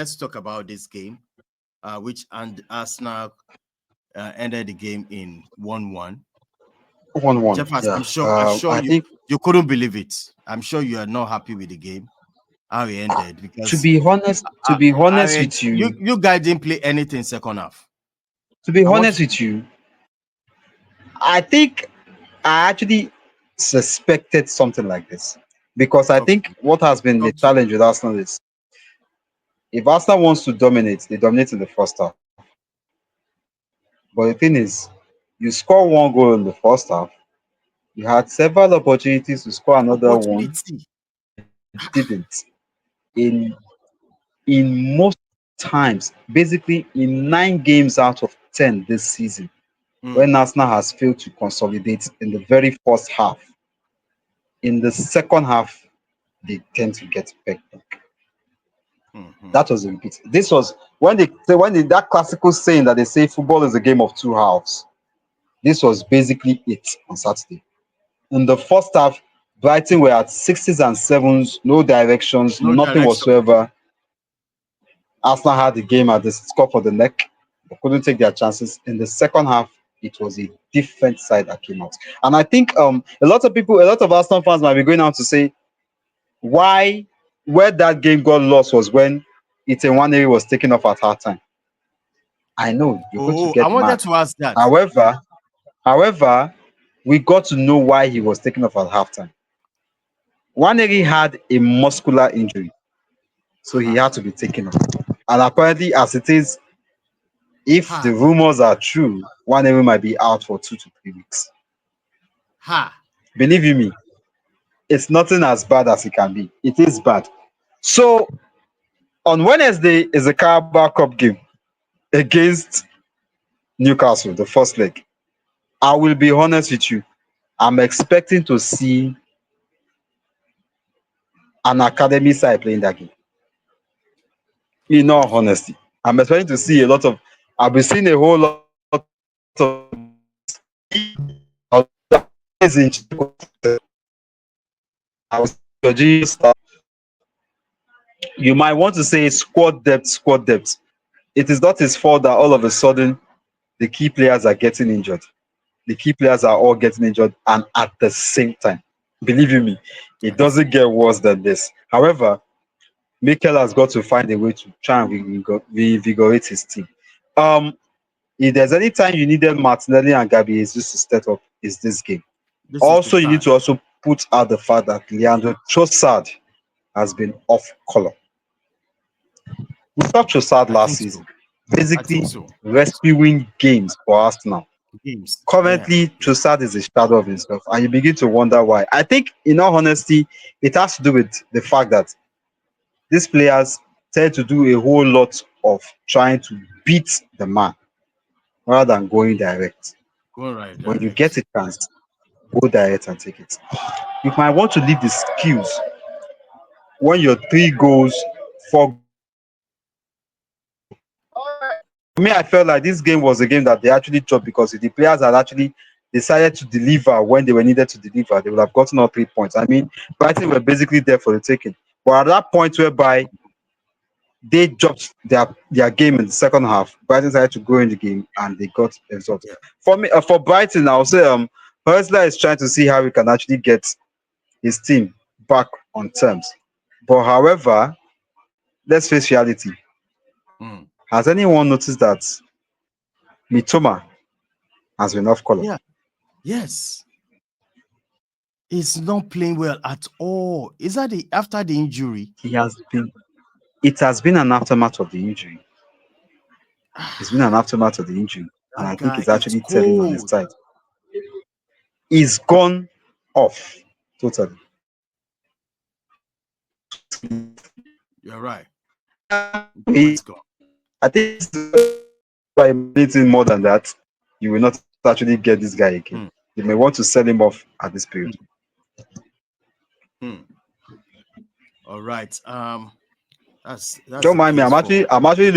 let's talk about this game, which and Arsenal ended the game in 1-1. 1-1. Jeffers, Yeah. I'm sure I think you couldn't believe it. I'm sure you are not happy with the game, how it ended, because to be honest with you, you guys didn't play anything second half. to be honest with you, I think I actually suspected something like this because I think what has been the challenge with Arsenal is if Arsenal wants to dominate, they dominate in the first half. But the thing is, you score one goal in the first half, you had several opportunities to score another one, you didn't. In most times, basically in 9 games out of 10 this season, when Arsenal has failed to consolidate in the very first half, in the second half, they tend to get back. That was a repeat. This was when that classical saying that they say football is a game of two halves. This was basically it on Saturday. In the first half, Brighton were at sixes and sevens, no directions, nothing whatsoever. Arsenal had the game at the score for the neck. They couldn't take their chances. In the second half, it was a different side that came out. And I think a lot of Arsenal fans might be going out to say where that game got lost was when Ite was taken off at halftime. I know you're going to get I wanted mad. to ask that. However, we got to know why he was taken off at halftime. Nwaneri had a muscular injury, so he had to be taken off. And apparently, as it is, if the rumors are true, Nwaneri might be out for 2 to 3 weeks. Believe you me, it's nothing as bad as it can be. It is bad. So on Wednesday is a Carabao Cup game against Newcastle, the first leg. I will be honest with you. I'm expecting to see an academy side playing that game. In all honesty, I'm expecting to see a lot of. I've been seeing a whole lot of. You might want to say squad depth. It is not his fault that all of a sudden the key players are getting injured. The key players are all getting injured and at the same time. Believe you me, it doesn't get worse than this. However, Mikel has got to find a way to try and reinvigorate his team. If there's any time you needed Martinelli and Gabi Jesus to step up, is this game. You need to also put out the fact that Leandro Trossard has been off color. We saw Trossard last season, basically rescuing games for Arsenal. Currently, Trossard is a shadow of himself, and you begin to wonder why. I think, in all honesty, it has to do with the fact that these players tend to do a whole lot of trying to beat the man rather than going direct. When you get a chance, go direct and take it. You might want to leave the skills when you're 3 goals, 4. For me, I felt like this game was a game that they actually dropped because if the players had actually decided to deliver when they were needed to deliver, they would have gotten all 3 points. I mean, Brighton were basically there for the taking. But at that point whereby they dropped their game in the second half, Brighton decided to go in the game and they got a result. For me, for Brighton, I would say Hursler is trying to see how he can actually get his team back on terms. But however, let's face reality. Has anyone noticed that Mitoma has been off color? Yeah. Yes. He's not playing well at all. Is that after the injury? It has been an aftermath of the injury. It's been an aftermath of the injury. And I think it's actually telling on his side. He's gone off totally. You're right. I think by anything more than that, you will not actually get this guy again. You may want to sell him off at this period. All right. That's Don't mind me. I'm actually looking